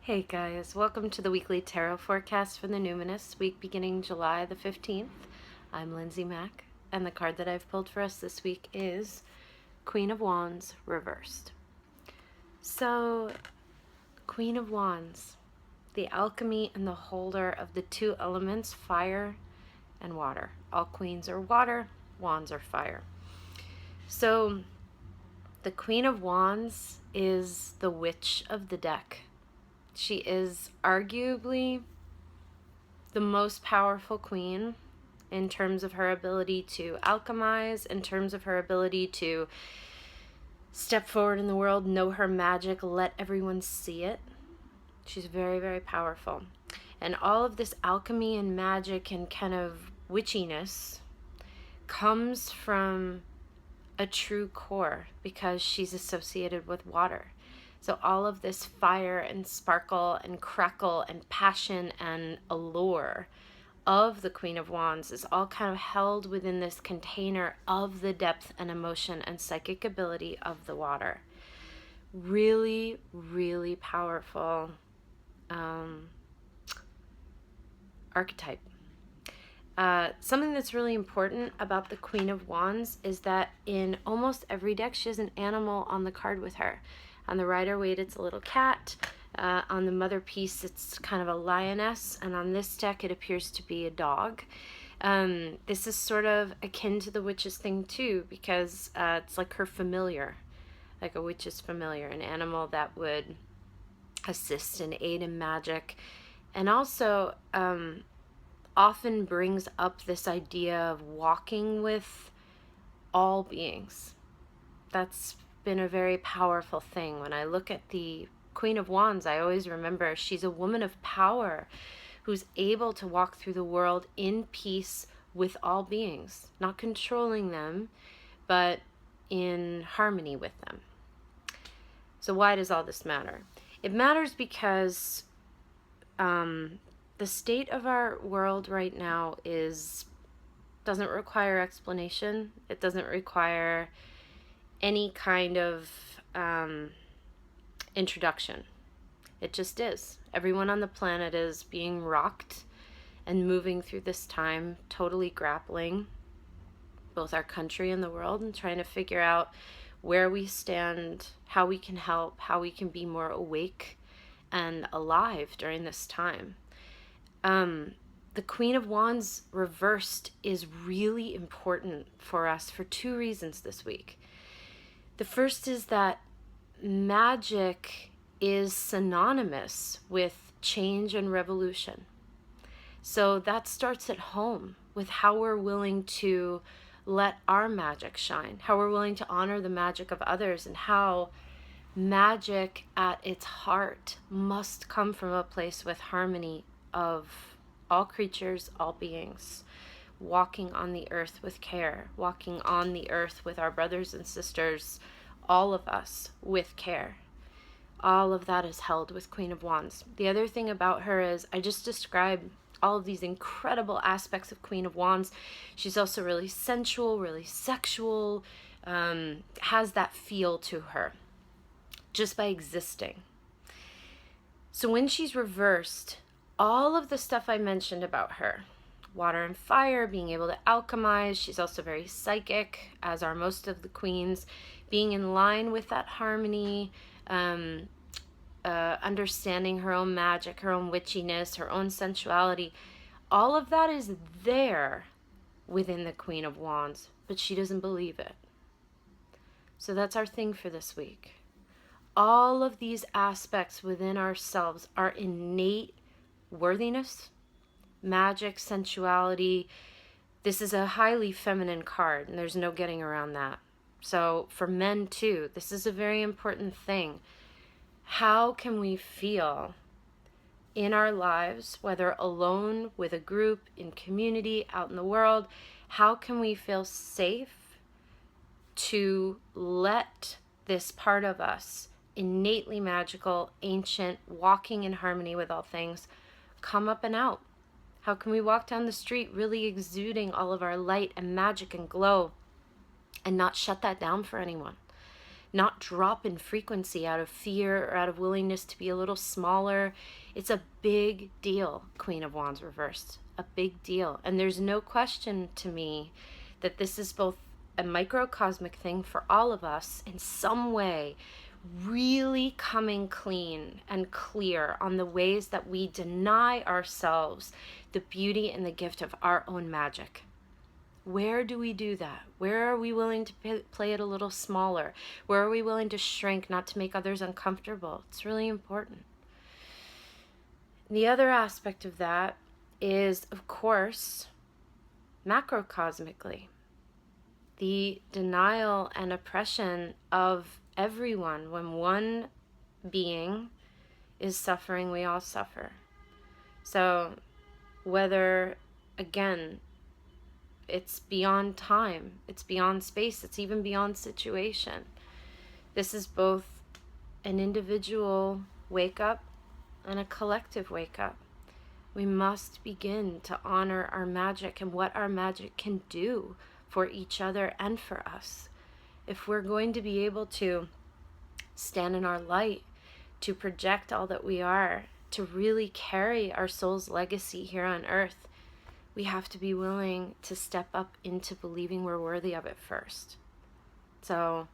Hey guys, welcome to the weekly tarot forecast for the Numinous, week beginning July the 15th. I'm Lindsay Mack, and the card that I've pulled for us this week is Queen of Wands reversed. So, Queen of Wands, the alchemy and the holder of the two elements, fire and water. All queens are water, wands are fire. So, the Queen of Wands is the witch of the deck. She is arguably the most powerful queen in terms of her ability to alchemize, in terms of her ability to step forward in the world, know her magic, let everyone see it. She's very, very powerful. And all of this alchemy and magic and kind of witchiness comes from a true core because she's associated with water. So all of this fire and sparkle and crackle and passion and allure of the Queen of Wands is all kind of held within this container of the depth and emotion and psychic ability of the water. Really, really powerful archetype. Something that's really important about the Queen of Wands is that in almost every deck she has an animal on the card with her. On the Rider-Waite, it's a little cat. On the mother piece, it's kind of a lioness. And on this deck, it appears to be a dog. This is sort of akin to the witch's thing, too, because it's like her familiar, like a witch's familiar, an animal that would assist and aid in magic. And also often brings up this idea of walking with all beings. That's been a very powerful thing. When I look at the Queen of Wands, I always remember she's a woman of power who's able to walk through the world in peace with all beings, not controlling them, but in harmony with them. So why does all this matter? It matters because the state of our world right now doesn't require explanation. It doesn't require any kind of introduction. It just is. Everyone on the planet is being rocked and moving through this time, totally grappling, both our country and the world, and trying to figure out where we stand, how we can help, how we can be more awake and alive during this time. The Queen of Wands reversed is really important for us for two reasons this week. The first is that magic is synonymous with change and revolution. So that starts at home with how we're willing to let our magic shine, how we're willing to honor the magic of others, and how magic at its heart must come from a place with harmony of all creatures, all beings, walking on the earth with care, walking on the earth with our brothers and sisters, all of us with care. All of that is held with Queen of Wands. The other thing about her is I just described all of these incredible aspects of Queen of Wands. She's also really sensual, really sexual, has that feel to her just by existing. So when she's reversed, all of the stuff I mentioned about her, water and fire, being able to alchemize, she's also very psychic, as are most of the queens, being in line with that harmony, understanding her own magic, her own witchiness, her own sensuality, all of that is there within the Queen of Wands, but she doesn't believe it. So that's our thing for this week. All of these aspects within ourselves, our innate worthiness, magic, sensuality. This is a highly feminine card, and there's no getting around that. So for men too, this is a very important thing. How can we feel in our lives, whether alone, with a group, in community, out in the world, how can we feel safe to let this part of us, innately magical, ancient, walking in harmony with all things, come up and out? How can we walk down the street really exuding all of our light and magic and glow and not shut that down for anyone? not drop in frequency out of fear or out of willingness to be a little smaller. It's a big deal, Queen of Wands reversed. A big deal. And there's no question to me that this is both a microcosmic thing for all of us in some way, really coming clean and clear on the ways that we deny ourselves the beauty and the gift of our own magic. Where do we do that? Where are we willing to play it a little smaller? Where are we willing to shrink, not to make others uncomfortable? It's really important. The other aspect of that is, of course, macrocosmically, the denial and oppression of everyone. When one being is suffering, we all suffer. So whether, again, it's beyond time, it's beyond space, it's even beyond situation. This is both an individual wake up and a collective wake up. We must begin to honor our magic and what our magic can do for each other and for us. If we're going to be able to stand in our light, to project all that we are, to really carry our soul's legacy here on earth, we have to be willing to step up into believing we're worthy of it first. So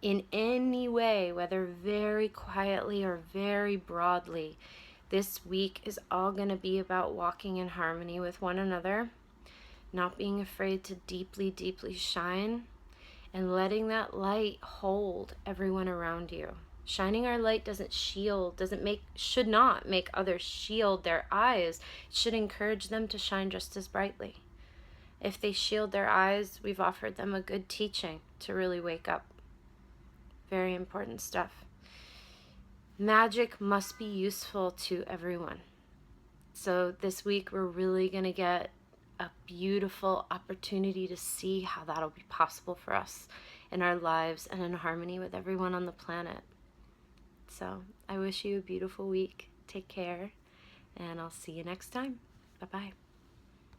in any way, whether very quietly or very broadly, this week is all going to be about walking in harmony with one another, not being afraid to deeply, deeply shine, and letting that light hold everyone around you. Shining our light doesn't shield, should not make others shield their eyes. It should encourage them to shine just as brightly. If they shield their eyes, we've offered them a good teaching to really wake up. Very important stuff. Magic must be useful to everyone. So this week we're really going to get a beautiful opportunity to see how that'll be possible for us in our lives and in harmony with everyone on the planet. So I wish you a beautiful week. Take care, and I'll see you next time. Bye-bye.